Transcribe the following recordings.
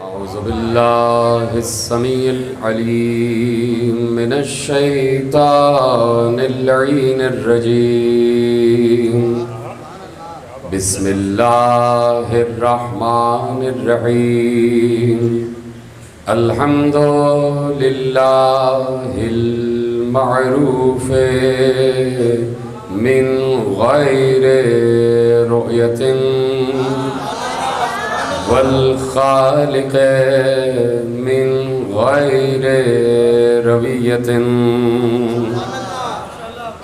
أعوذ بالله السميع العليم من الشيطان اللعين الرجيم. بسم الله الرحمن الرحيم. الحمد لله المعروف من غير رؤية والخالق من غير روية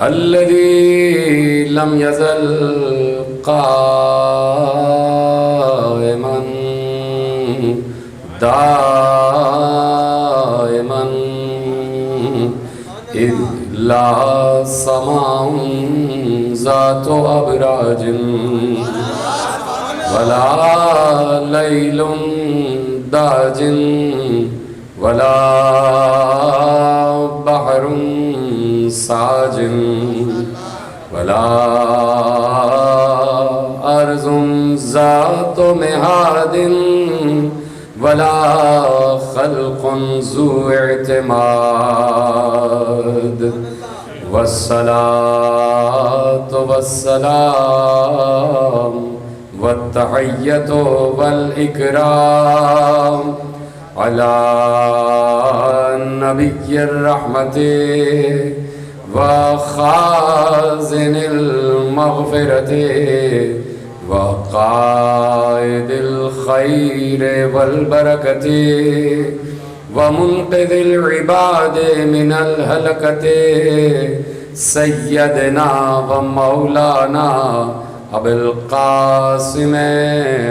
الذي لم يزل قائما دائما إذ لا سماء ذات أبراج ولا ليل داج ولا بحر ساج ولا أرض ذات مهاد ولا خلق ذو اعتماد. والصلاة والسلام والتحية والإكرام على نبي الرحمة وخازن المغفرة وقائد الخير والبركة ومنقذ العباد من الهلكة سيدنا ومولانا ابو القاسم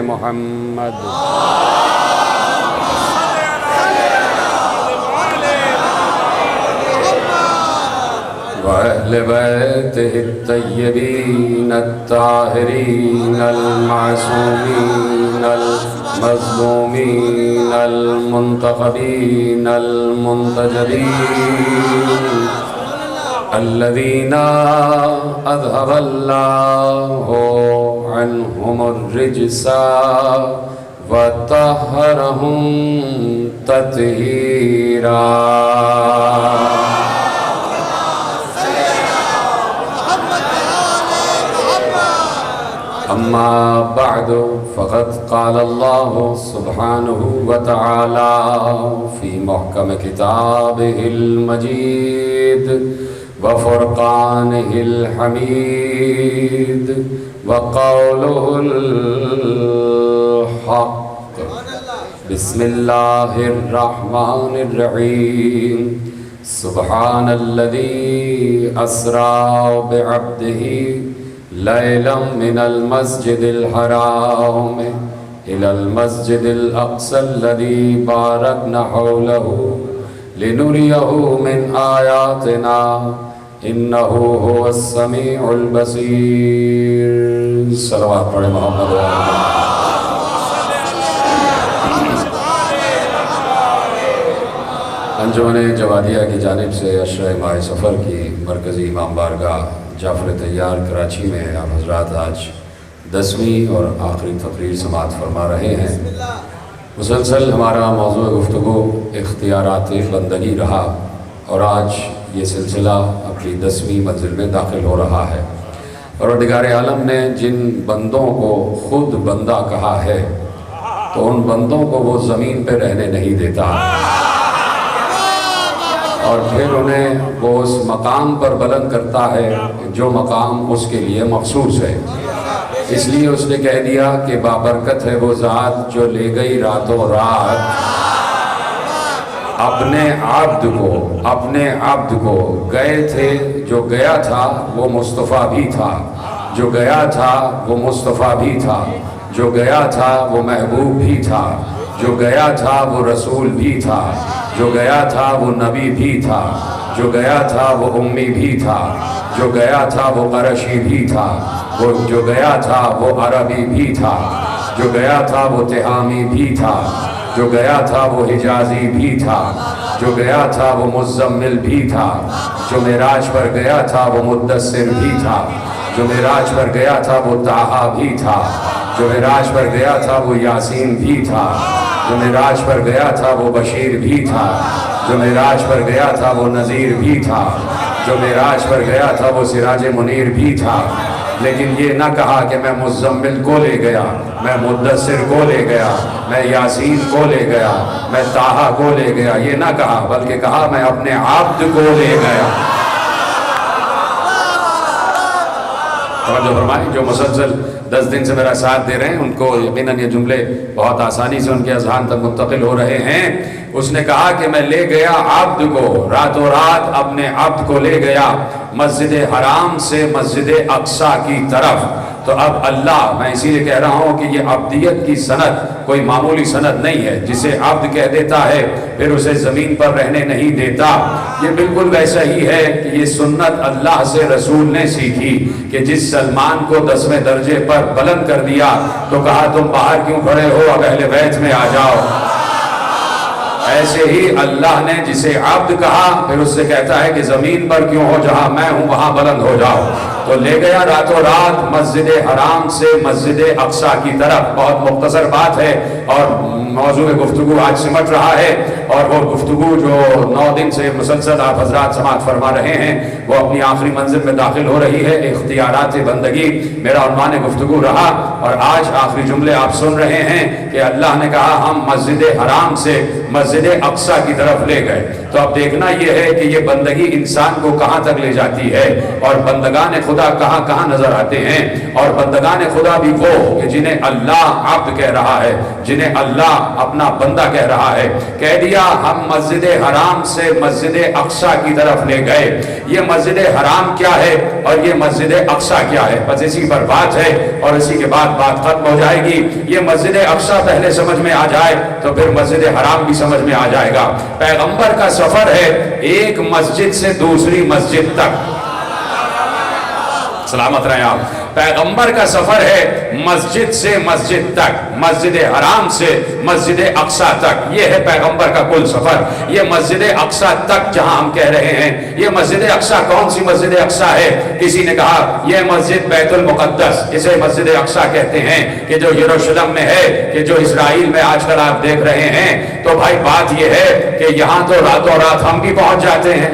محمد وأهل بيته الطيبين الطاهرين المعصومين المظلومين المنتخبين المنتجبين الذين أذهب الله عنهم الرجس وطهرهم تطهيرا. أما بعد فقد قال الله سبحانه وتعالى في محكم كتابه المجيد وفرقانه الحميد وقوله الحق. بسم الله الرحمن الرحيم. سبحان الذي أسرى بعبده ليلا من المسجد الحرام إلى المسجد الأقصى الذي باركنا حوله لنريه من آياتنا إنه هو السميع البصير. صلوات پڑھے محمد انجمن جوادیہ کی جانب سے عشرہ ماہ سفر کی مرکزی امام بارگاہ جعفر طیار کراچی میں آپ حضرات آج 10ویں اور آخری تقریر سماعت فرما رہے ہیں. مسلسل ہمارا موضوع گفتگو اختیارات بندگی رہا اور آج یہ سلسلہ اپنی 10ویں منزل میں داخل ہو رہا ہے. پروردگار عالم نے جن بندوں کو خود بندہ کہا ہے تو ان بندوں کو وہ زمین پہ رہنے نہیں دیتا اور پھر انہیں وہ اس مقام پر بلند کرتا ہے جو مقام اس کے لیے مخصوص ہے. اس لیے اس نے کہہ دیا کہ بابرکت ہے وہ ذات جو لے گئی راتوں رات اپنے عبد کو. گئے تھے جو گیا تھا وہ مصطفیٰ بھی تھا، جو گیا تھا وہ مصطفیٰ بھی تھا، جو گیا تھا وہ محبوب بھی تھا، جو گیا تھا وہ رسول بھی تھا، جو گیا تھا وہ نبی بھی تھا، جو گیا تھا وہ امی بھی تھا، جو گیا تھا وہ قرشی بھی تھا، جو گیا تھا وہ عربی بھی تھا، جو گیا تھا وہ تہامی بھی تھا، جو گیا تھا وہ حجازی بھی تھا، جو گیا تھا وہ مزمل بھی تھا، جو معراج پر گیا تھا وہ مدثر بھی تھا، جو معراج پر گیا تھا وہ طٰہٰ بھی تھا، جو معراج پر گیا تھا وہ یاسین بھی تھا، جو معراج پر گیا تھا وہ بشیر بھی تھا، جو معراج پر گیا تھا وہ نذیر بھی تھا، جو معراج پر گیا تھا وہ سراج منیر بھی تھا۔ لیکن یہ نہ کہا کہ میں مزمل کو لے گیا، میں مدثر کو لے گیا، میں یاسین کو لے گیا، میں طٰہٰ کو لے گیا، یہ نہ کہا، بلکہ کہا میں اپنے عبد کو لے گیا۔ توجہ فرمائیں، جو مسلسل 10 دن سے میرا ساتھ دے رہے ہیں ان کو یقیناً یہ جملے بہت آسانی سے ان کے اذہان تک منتقل ہو رہے ہیں۔ اس نے کہا کہ میں لے گیا عبد کو، راتوں رات اپنے عبد کو لے گیا مسجد حرام سے مسجد اقصیٰ کی طرف۔ تو اب اللہ، میں اسی لیے کہہ رہا ہوں کہ یہ عبدیت کی سند کوئی معمولی سند نہیں ہے۔ جسے عبد کہہ دیتا ہے پھر اسے زمین پر رہنے نہیں دیتا۔ یہ بالکل ویسا ہی ہے کہ یہ سنت اللہ سے رسول نے سیکھی کہ جس سلمان کو 10ویں درجے پر بلند کر دیا تو کہا تم باہر کیوں کھڑے ہو، اب اہل بیت میں آ جاؤ۔ ایسے ہی اللہ نے جسے عبد کہا پھر اس سے کہتا ہے کہ زمین پر کیوں ہو، جہاں میں ہوں وہاں بلند ہو جاؤ۔ تو لے گیا راتوں رات مسجد حرام سے مسجد اقصیٰ کی طرف۔ بہت مختصر بات ہے اور موضوع گفتگو آج سمٹ رہا ہے، اور وہ گفتگو جو 9 دن سے مسلسل آپ حضرات سماعت فرما رہے ہیں وہ اپنی آخری منزل میں داخل ہو رہی ہے۔ اختیارات بندگی میرا عنوان گفتگو رہا، اور آج آخری جملے آپ سن رہے ہیں کہ اللہ نے کہا ہم مسجد حرام سے مسجد اقصیٰ کی طرف لے گئے۔ تو اب دیکھنا یہ ہے کہ یہ بندگی انسان کو کہاں تک لے جاتی ہے، اور بندگان خدا کہاں کہاں نظر آتے ہیں۔ اور بندگان خدا بھی وہ کہ جنہیں اللہ عبد کہہ رہا ہے، جنہیں اللہ اپنا بندہ کہہ رہا ہے۔ کہہ دیا ہم مسجد حرام سے مسجد اقصیٰ کی طرف لے گئے۔ یہ مسجد حرام کیا ہے اور یہ مسجد اقصیٰ کیا ہے، بس اسی پر بات ہے اور اسی کے بعد بات ختم ہو جائے گی۔ یہ مسجد اقصیٰ پہلے سمجھ میں آ جائے تو پھر مسجد حرام بھی سمجھ میں آ جائے گا۔ پیغمبر کا سفر ہے ایک مسجد سے دوسری مسجد تک، سلامت رہیں آپ۔ پیغمبر کا سفر ہے مسجد سے مسجد تک، مسجد حرام سے مسجد اقصیٰ تک، یہ ہے پیغمبر کا کل سفر۔ یہ مسجد اقصیٰ تک جہاں ہم کہہ رہے ہیں، یہ مسجد اقصیٰ کون سی مسجد اقصیٰ ہے؟ کسی نے کہا یہ مسجد بیت المقدس، اسے مسجد اقصیٰ کہتے ہیں، کہ جو یروشلم میں ہے، کہ جو اسرائیل میں آج کل آپ دیکھ رہے ہیں۔ تو بھائی بات یہ ہے کہ یہاں تو راتوں رات ہم بھی پہنچ جاتے ہیں۔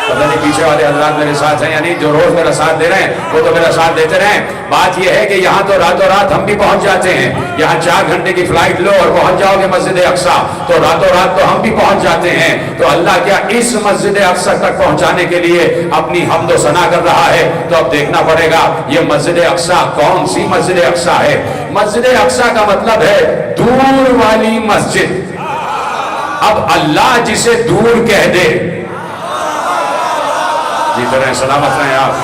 پتہ نہیں پیچھے والے حضرات میرے ساتھ ہیں یعنی جو روز میرا ساتھ دے رہے ہیں وہ تو میرا ساتھ دیتے رہیں۔ بات یہ ہے کہ یہاں تو راتوں رات ہم بھی پہنچ جاتے ہیں۔ یہاں 4 گھنٹے کی فلائٹ لو اور پہنچ جاؤ گے مسجد اقصیٰ، تو راتوں رات تو ہم بھی پہنچ جاتے ہیں۔ تو اللہ کیا اس مسجد اقصیٰ تک پہنچانے کے لیے اپنی حمد و ثنا کر رہا ہے؟ تو اب دیکھنا پڑے گا یہ مسجد اقصیٰ کون سی مسجد اقصیٰ ہے۔ مسجد اقصیٰ کا مطلب ہے دور والی مسجد۔ اب اللہ جسے دور کہہ دے، سلامت رہیں آپ۔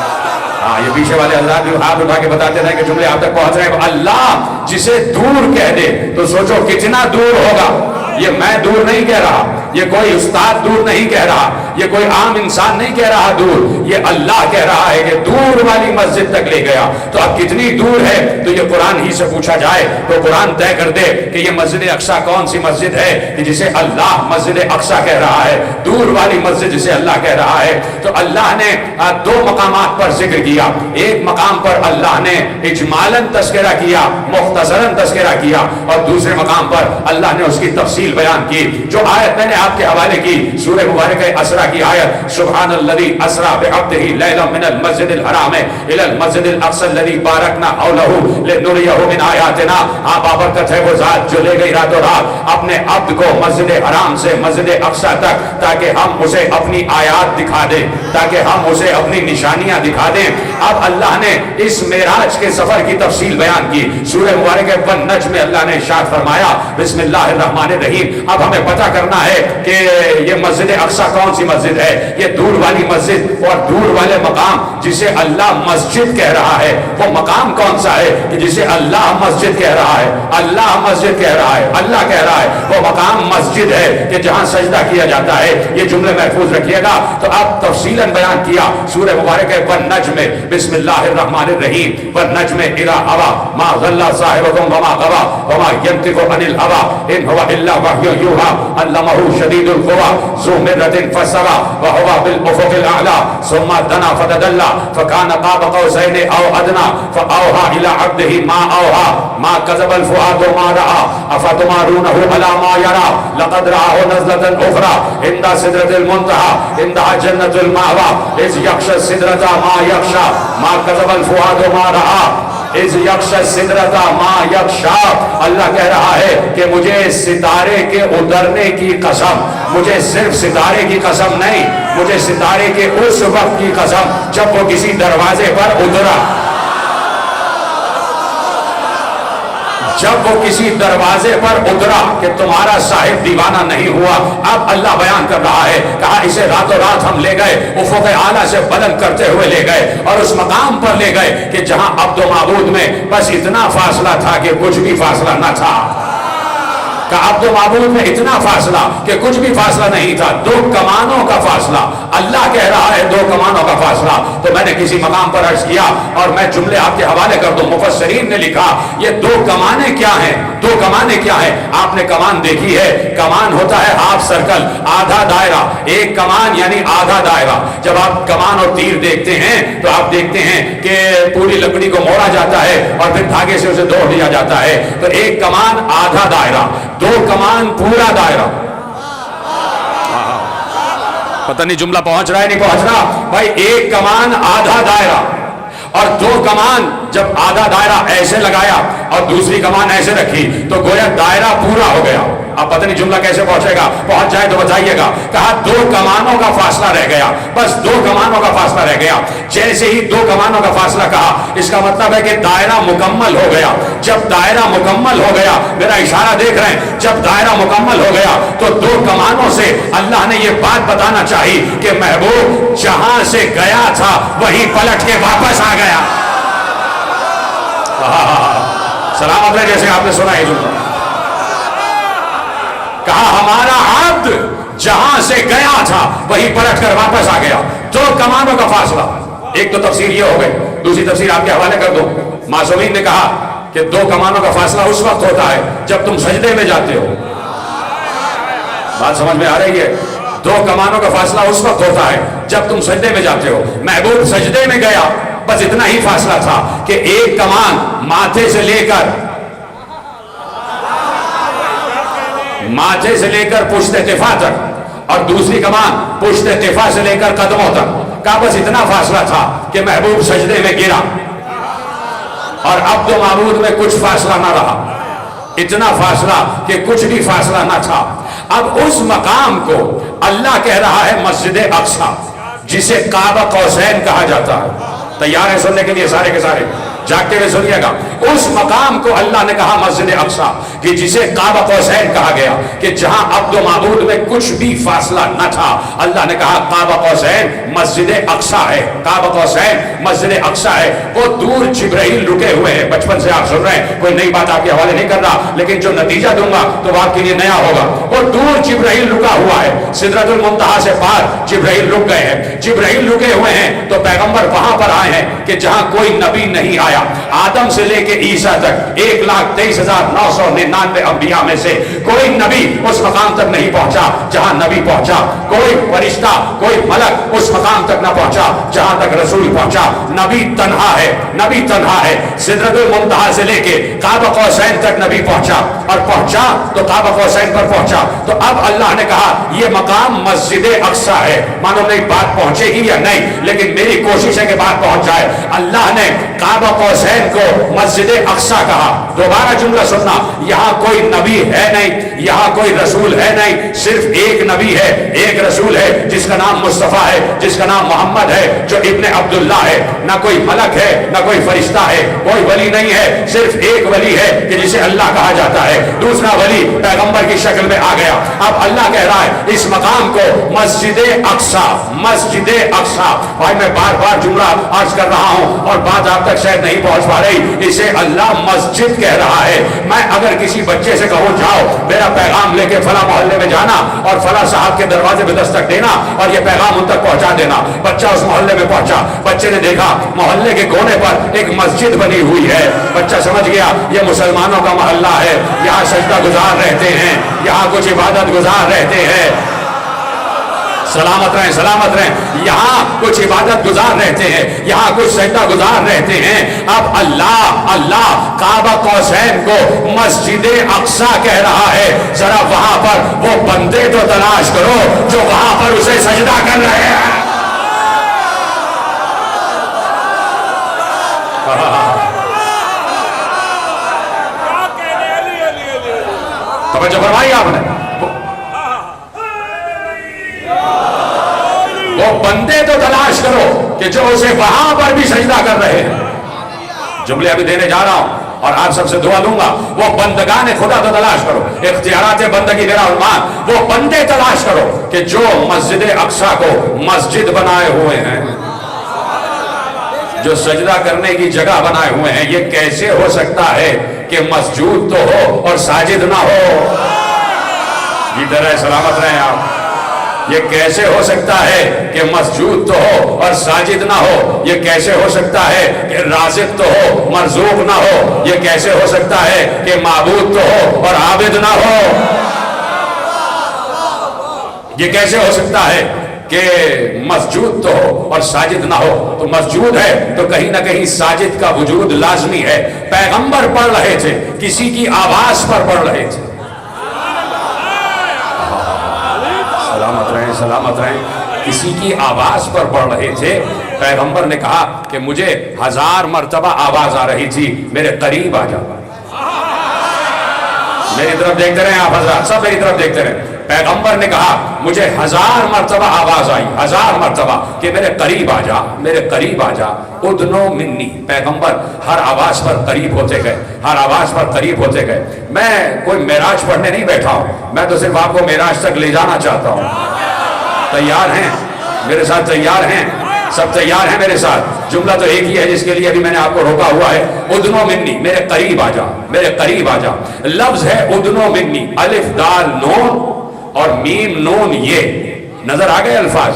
ہاں یہ پیچھے والے اللہ بھی ہاتھ اٹھا کے بتاتے رہے کہ جملے آپ تک پہنچ رہے ہیں۔ اللہ جسے دور کہہ دے تو سوچو کتنا دور ہوگا۔ یہ میں دور نہیں کہہ رہا، یہ کوئی استاد دور نہیں کہہ رہا، یہ کوئی عام انسان نہیں کہہ رہا دور، یہ اللہ کہہ رہا ہے کہ دور والی مسجد تک لے گیا۔ تو اب کتنی دور ہے تو یہ قرآن ہی سے پوچھا جائے تو قرآن طے کر دے کہ یہ مسجد اقصیٰ کون سی مسجد ہے کہ جسے اللہ مسجد اقصیٰ کہہ رہا ہے، دور والی مسجد جسے اللہ کہہ رہا ہے۔ تو اللہ نے 2 مقامات پر ذکر کیا۔ ایک مقام پر اللہ نے اجمالاً تذکرہ کیا، مختصراً تذکرہ کیا، اور دوسرے مقام پر اللہ نے اس کی تفصیل بیان کی۔ جو آیت میں نے آپ کے حوالے کی سورہ مبارکہ اسرا کی آیت، سبحان الذی اسرا بعبدہ لیلا من المسجد الحرام الی المسجد الاقصی الذی بارکنا حولہ لنریہ من آیاتنا۔ بابرکت ہے وہ ذات جو لے گئی راتوں رات اپنے عبد کو مسجد حرام سے مسجد اقصی تک تاکہ ہم اسے اپنی آیات دکھا دیں، تاکہ ہم اسے اپنی نشانیاں دکھا دیں۔ اب اللہ نے اس معراج کے سفر کی تفصیل بیان کی۔ سورہ مبارکہ والنجم میں اللہ نے ارشاد فرمایا بسم اللہ الرحمن الرحیم۔ اب ہمیں پتہ کرنا ہے کہ یہ مسجد اقصیٰ کون سی مسجد ہے۔ یہ دور والی مسجد اور دور والے مقام جسے اللہ مسجد کہہ رہا ہے، وہ مقام کون سا ہے کہ جسے اللہ مسجد کہہ رہا ہے؟ اللہ مسجد کہہ رہا ہے، اللہ کہہ رہا ہے وہ مقام مسجد ہے کہ جہاں سجدہ کیا جاتا ہے۔ یہ جملے محفوظ رکھیے گا۔ تو اب تفصیلاً بیان کیا سورہ مبارکہ والنجم بسم اللہ الرحمن الرحیم، والنجم اذا ہوا ما ضل صاحبکم وما غوی وما ینطق عن الہوی ان هو الا وحی یوحی علمہ شدید القوی ذو مرۃ فاستوی فاستوى وهو بالأفق الأعلى ثم دنا فتدلى فكان قاب قوسين أو أدنى فأوحى إلى عبده ما أوحى ما كذب الفؤاد ما رأى أفتمارونه على ما يرى لقد رآه نزلة أخرى عند سدرة المنتهى عندها جنة المأوى إذ يغشى السدرة ما يغشى ما كذب الفؤاد ما رأى اذ یغشی السدرۃ ما یغشی. اللہ کہہ رہا ہے کہ مجھے ستارے کے اترنے کی قسم، مجھے صرف ستارے کی قسم نہیں، مجھے ستارے کے اس وقت کی قسم جب وہ کسی دروازے پر اترا، جب وہ کسی دروازے پر اترا کہ تمہارا صاحب دیوانہ نہیں ہوا. اب اللہ بیان کر رہا ہے، کہا اسے راتوں رات ہم لے گئے، افق اعلیٰ سے بلند کرتے ہوئے لے گئے اور اس مقام پر لے گئے کہ جہاں عبد و معبود میں بس اتنا فاصلہ تھا کہ کچھ بھی فاصلہ نہ تھا. کہ عبد و معبود میں اتنا فاصلہ کہ کچھ بھی فاصلہ نہیں تھا، دو کمانوں کا فاصلہ. اللہ کہہ رہا ہے دو کمانوں کا فاصلہ. تو میں نے کسی مقام پر عرض کیا اور میں جملے آپ کے حوالے کر دوں، مفسرین نے لکھا یہ دو کمانیں کیا ہیں، دو کمانیں کیا ہیں. آپ نے کمان دیکھی ہے، کمان ہوتا ہے ہاف سرکل، آدھا دائرہ. ایک کمان یعنی آدھا دائرہ. جب آپ کمان اور تیر دیکھتے ہیں تو آپ دیکھتے ہیں کہ پوری لکڑی کو موڑا جاتا ہے اور پھر دھاگے سے اسے دوڑ دیا جاتا ہے. تو ایک کمان آدھا دائرہ، دو کمان پورا دائرہ. پتہ نہیں جملہ پہنچ رہا ہے نہیں پہنچ رہا بھائی. ایک کمان آدھا دائرہ اور دو کمان. جب آدھا دائرہ ایسے لگایا اور دوسری کمان ایسے رکھی تو گویا دائرہ پورا ہو گیا. اب پتہ نہیں جملہ کیسے پہنچے گا، پہنچ جائے تو بتائیے گا. کہا دو کمانوں کا فاصلہ رہ گیا، بس دو کمانوں کا فاصلہ رہ گیا. جیسے ہی دو کمانوں کا فاصلہ کہا اس کا مطلب ہے کہ دائرہ مکمل ہو گیا. جب دائرہ مکمل ہو گیا، میرا اشارہ دیکھ رہے ہیں، جب دائرہ مکمل ہو گیا تو دو کمانوں سے اللہ نے یہ بات بتانا چاہی کہ محبوب جہاں سے گیا تھا وہیں پلٹ کے واپس آ گیا. سلامت ہے. جیسے آپ نے سنا ہے جملہ، کہا ہمارا عبد جہاں سے گیا تھا وہی پلٹ کر واپس آ گیا. دو کمانوں کا فاصلہ. ایک تو تفسیر یہ ہو گئی، دوسری تفسیر آپ کے حوالے کر دو. معصومین نے کہا کہ دو کمانوں کا فاصلہ اس وقت ہوتا ہے جب تم سجدے میں جاتے ہو. بات سمجھ میں آ رہی ہے؟ دو کمانوں کا فاصلہ اس وقت ہوتا ہے جب تم سجدے میں جاتے ہو. محبوب سجدے میں گیا، بس اتنا ہی فاصلہ تھا کہ ایک کمان ماتھے سے لے کر پشت طفا تک اور دوسری کمان پشت طفا سے لے کر قدموں تک کا بس اتنا فاصلہ تھا کہ محبوب سجدے میں گرا اور عبد و معبود میں کچھ فاصلہ نہ رہا. اتنا فاصلہ کہ کچھ بھی فاصلہ نہ تھا. اب اس مقام کو اللہ کہہ رہا ہے مسجد اقصی، جسے کعبہ قوسین کہا جاتا ہے. تیار ہے سننے کے لیے سارے کے سارے؟ جاگتے ہوئے سنیے گا. اس مقام کو اللہ نے کہا مسجد اقصی، کہ جسے کعبہ قوسین کہا گیا، کہ جہاں عبد و معبود میں کچھ بھی فاصلہ نہ تھا. اللہ نے کہا کعبہ قوسین مسجد اقصی ہے، کعبہ قوسین مسجد اقصی ہے. وہ دور جبرائیل رکے ہوئے ہیں. بچپن سے آپ سن رہے ہیں، کوئی نئی بات آپ کے حوالے نہیں کر رہا، لیکن جو نتیجہ دوں گا تو وہ آپ کے لیے نیا ہوگا. وہ دور جبرائیل رکا ہوا ہے، سدرۃ المنتہا سے پار جبرائیل رک گئے ہیں. جبرائیل رکے ہوئے ہیں تو پیغمبر وہاں پر آئے ہیں کہ جہاں کوئی نبی نہیں آیا. آدم سے لے کے عیسیٰ تک 1,23,999 انبیاء میں سے کوئی نبی اس مقام تک نہیں پہنچا جہاں نبی پہنچا. کوئی فرشتہ، کوئی ملک اس مقام تک نہ پہنچا جہاں تک رسول پہنچا. نبی تنہا ہے، نبی تنہا ہے. سدرۃ المنتہا سے لے کے کعبہ قوسین تک نبی پہنچا اور پہنچا تو کعبہ قوسین پر پہنچا. تو اب اللہ نے کہا یہ مقام مسجد اقصی ہے. مانو نہیں بات پہنچے گی یا نہیں، لیکن میری کوشش ہے کہ بات پہنچ جائے. اللہ نے کعبہ قوسین کو مسجد اقصی کہا. دوبارہ جملہ سننا، یہاں کوئی نبی ہے نہیں، یہاں کوئی رسول ہے نہیں، صرف ایک نبی ہے، ایک رسول ہے جس کا نام مصطفیٰ ہے، جس کا نام محمد ہے، جو ابن عبداللہ ہے. نہ کوئی ملک ہے، نہ کوئی فرشتہ ہے، کوئی ولی نہیں ہے. صرف ایک ولی ہے کہ جسے اللہ کہا جاتا ہے. دوسرا ولی پیغمبر کی شکل میں آ گیا. اب اللہ کہہ رہا ہے اس مقام کو مسجد اقصی، مسجد اقصی. بھائی میں بار بار جملہ عرض کر رہا ہوں اور بات آپ تک شاید نہیں پہنچ پا رہی. اسے اللہ مسجد کہہ رہا ہے. میں اگر کسی بچے سے کہوں جاؤ میرا پیغام لے کے فلاں محلے میں جانا اور فلاں صاحب کے دروازے پہ دستک دینا اور یہ پیغام ان تک پہنچا دینا. بچہ اس محلے میں پہنچا، بچے نے دیکھا محلے کے کونے پر ایک مسجد بنی ہوئی ہے. بچہ سمجھ گیا یہ مسلمانوں کا محلہ ہے، یہاں سجدہ گزار رہتے ہیں، یہاں کچھ عبادت گزار رہتے ہیں. سلامت رہیں، سلامت رہیں۔ یہاں کچھ عبادت گزار رہتے ہیں، یہاں کچھ سجدہ گزار رہتے ہیں۔ اب اللہ کعبہ قوسین کو مسجد اقصی کہہ رہا ہے، ذرا وہاں پر وہ بندے تو تلاش کرو جو وہاں پر اسے سجدہ کر رہے ہیں۔ توجہ فرمائی آپ نے، وہ بندے تو تلاش کرو کہ جو اسے وہاں پر بھی سجدہ کر رہے ہیں۔ جملے ابھی دینے جا رہا ہوں اور آپ سب سے دعا دوں گا، وہ بندگان خدا تو تلاش کرو، اختیارات بندگی میرا عنوان، وہ بندے تلاش کرو کہ جو مسجد اقصی کو مسجد بنائے ہوئے ہیں، جو سجدہ کرنے کی جگہ بنائے ہوئے ہیں۔ یہ کیسے ہو سکتا ہے کہ مسجود تو ہو اور ساجد نہ ہو؟ ادھر ہے، سلامت رہیں آپ۔ یہ کیسے ہو سکتا ہے کہ مسجود تو ہو اور ساجد نہ ہو؟ یہ کیسے ہو سکتا ہے کہ رازق تو ہو مرزوق نہ ہو؟ یہ کیسے ہو سکتا ہے کہ معبود تو ہو اور عابد نہ ہو؟ یہ کیسے ہو سکتا ہے کہ مسجود تو ہو اور ساجد نہ ہو؟ تو مسجود ہے تو کہیں نہ کہیں ساجد کا وجود لازمی ہے۔ پیغمبر پڑھ رہے تھے، کسی کی آواز پر پڑھ رہے تھے۔ سلامت رہیں، سلامت رہیں، کسی کی آواز پر پڑھ رہے تھے۔ پیغمبر نے کہا کہ مجھے 1000 مرتبہ آواز آ رہی تھی، میرے قریب آ جا۔ میری طرف دیکھتے رہیں آپ حضرات، سب میری طرف دیکھتے رہیں۔ پیغمبر نے کہا مجھے 1000 مرتبہ آواز آئی، 1000 مرتبہ کہ میرے قریب آ جا، میرے قریب آ جا۔ ادنو منی، پیغمبر ہر آواز پر قریب ہوتے گئے، ہر آواز پر قریب ہوتے گئے۔ میں کوئی معراج پڑھنے نہیں بیٹھا ہوں، میں تو صرف آپ کو معراج تک لے جانا چاہتا ہوں۔ تیار ہیں میرے ساتھ؟ تیار ہیں سب؟ تیار ہیں میرے ساتھ؟ جملہ تو ایک ہی ہے جس کے لیے ابھی میں نے آپ کو روکا ہوا ہے، ادنو منی، میرے قریب آ جا، میرے قریب آ جا۔ لفظ ہے ادنو منی، الف دال نون اور میم نون یہ، نظر آ گئے الفاظ؟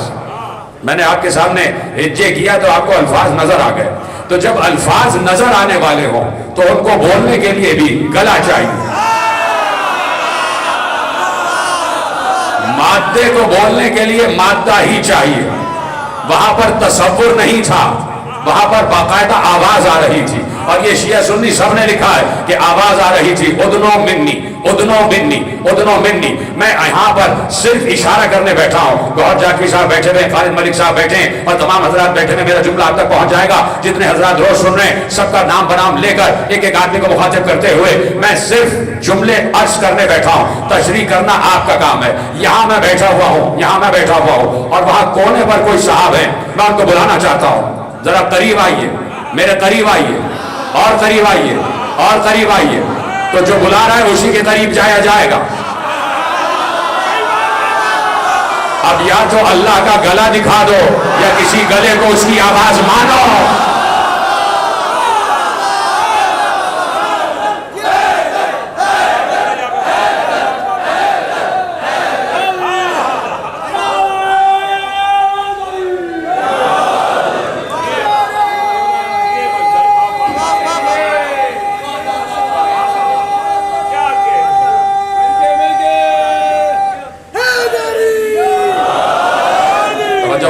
میں نے آپ کے سامنے ہجے کیا تو آپ کو الفاظ نظر آ گئے۔ تو جب الفاظ نظر آنے والے ہوں تو ان کو بولنے کے لیے بھی گلا چاہیے۔ مادے کو بولنے کے لیے مادہ ہی چاہیے۔ وہاں پر تصور نہیں تھا، وہاں پر باقاعدہ آواز آ رہی تھی، اور یہ شیعہ سنی سب نے لکھا ہے کہ آواز آ رہی تھی، ادنو منی، ادنو منی، ادنو منی۔ میں یہاں پر صرف اشارہ کرنے بیٹھا ہوں۔ گوہر جاکی صاحب بیٹھے ہوئے، خالد ملک صاحب بیٹھے ہیں، اور تمام حضرات بیٹھے ہوئے، میرا جملہ آپ تک پہنچ جائے گا۔ جتنے حضرات روز سن رہے ہیں سب کا نام بنام لے کر ایک ایک آدمی کو مخاطب کرتے ہوئے میں صرف جملے عرض کرنے بیٹھا ہوں، تشریح کرنا آپ کا کام ہے۔ یہاں میں بیٹھا ہوا ہوں، یہاں میں بیٹھا ہوا ہوں، اور وہاں کونے پر کوئی صاحب ہے، میں ان کو بلانا چاہتا ہوں، ذرا قریب آئیے، میرے قریب آئیے، اور قریب آئیے، اور قریب آئیے۔ تو جو بلا رہا ہے اسی کے قریب جایا جائے گا۔ اب یا تو اللہ کا گلا دکھا دو یا کسی گلے کو اس کی آواز مانو۔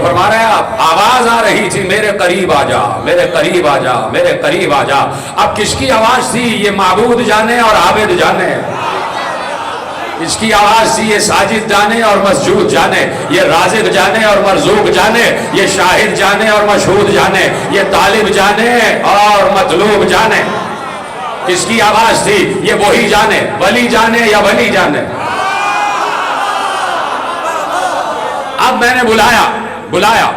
فرما رہے ہیں آپ، آواز آ رہی تھی میرے قریب آ جا، میرے قریب آ جا، میرے قریب آ جا۔ اب کس کی آواز تھی؟ یہ معبود جانے اور عابد جانے۔ اس کی آواز تھی، یہ ساجد جانے اور مسجود جانے، یہ رازق جانے اور مرزوق جانے، یہ شاہد جانے اور مشہود جانے، یہ طالب جانے اور مطلوب جانے۔ کس کی آواز تھی؟ یہ وہی جانے، ولی جانے یا ولی جانے۔ اب میں نے بلایا،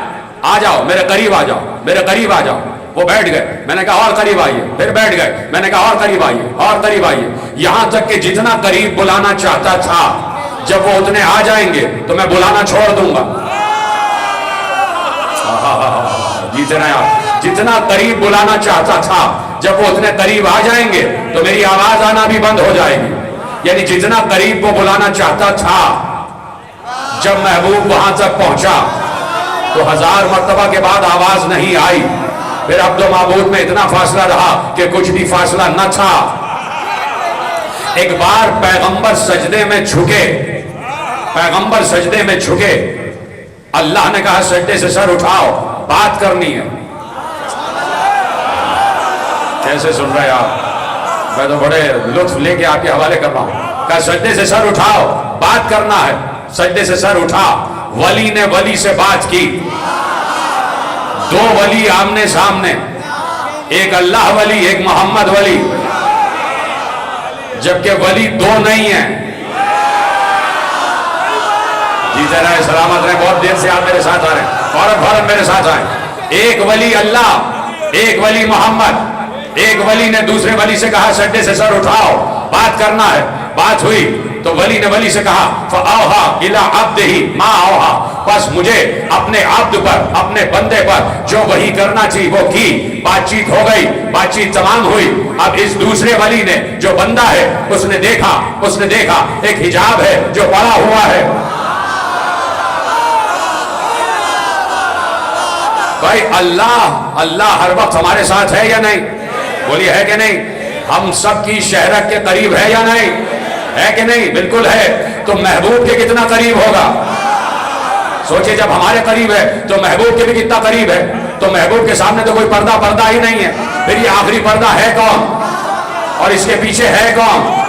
آ جاؤ میرے قریب آ جاؤ، میرے قریب آ جاؤ۔ وہ بیٹھ گئے، میں نے کہا اور قریب آئیے، پھر بیٹھ گئے، میں نے کہا اور قریب آئیے، اور قریب آئیے، یہاں تک کہ جتنا قریب بلانا چاہتا تھا جب وہ اتنے آ جائیں گے تو میں بلانا چھوڑ دوں گا۔ جتنا قریب بلانا چاہتا تھا جب وہ اتنے قریب آ جائیں گے تو میری آواز آنا بھی بند ہو جائے گی۔ یعنی جتنا قریب وہ بلانا چاہتا تھا جب محبوب وہاں تک پہنچا تو 1000 مرتبہ کے بعد آواز نہیں آئی۔ پھر عبد و معبود میں اتنا فاصلہ رہا کہ کچھ بھی فاصلہ نہ تھا۔ ایک بار پیغمبر سجدے میں جھکے، پیغمبر سجدے میں جھکے اللہ نے کہا سجدے سے سر اٹھاؤ، بات کرنی ہے۔ کیسے سن رہے آپ؟ میں تو بڑے لطف لے کے آپ کے حوالے کر رہا ہوں۔ کہا سجدے سے سر اٹھاؤ، بات کرنا ہے۔ سجدے سے سر اٹھا، ولی نے ولی سے بات کی، دو ولی آمنے سامنے، ایک اللہ ولی ایک محمد ولی، جبکہ ولی دو نہیں ہیں۔ جیتے رہے، سلامت رہے، بہت دیر سے آپ میرے ساتھ آ رہے ہیں، فوراً فوراً میرے ساتھ آئیں۔ ایک ولی اللہ، ایک ولی محمد۔ ایک ولی نے دوسرے ولی سے کہا سجدے سے سر اٹھاؤ، بات کرنا ہے۔ بات ہوئی تو ولی نے ولی سے کہا فَأَوْحَا إِلَىٰ عَبْدِهِ مَا أَوْحَا، بس مجھے اپنے عبد پر، اپنے بندے پر جو وحی کرنا چاہیے وہ کی۔ بات چیت ہو گئی، بات چیت تمام ہوئی۔ اب اس دوسرے ولی نے، جو بندہ ہے، اس نے دیکھا ایک حجاب ہے جو پڑا ہوا ہے۔ بھائی اللہ ہر وقت ہمارے ساتھ ہے یا نہیں؟ بولیے ہے کہ نہیں؟ ہم سب کی شہرت کے قریب ہے یا نہیں؟ ہے کہ نہیں؟ بالکل ہے۔ تو محبوب کے کتنا قریب ہوگا؟ سوچے جب ہمارے قریب ہے تو محبوب کے بھی کتنا قریب ہے۔ تو محبوب کے سامنے تو کوئی پردہ ہی نہیں ہے۔ پھر یہ آخری پردہ ہے کون؟ اور اس کے پیچھے ہے کون؟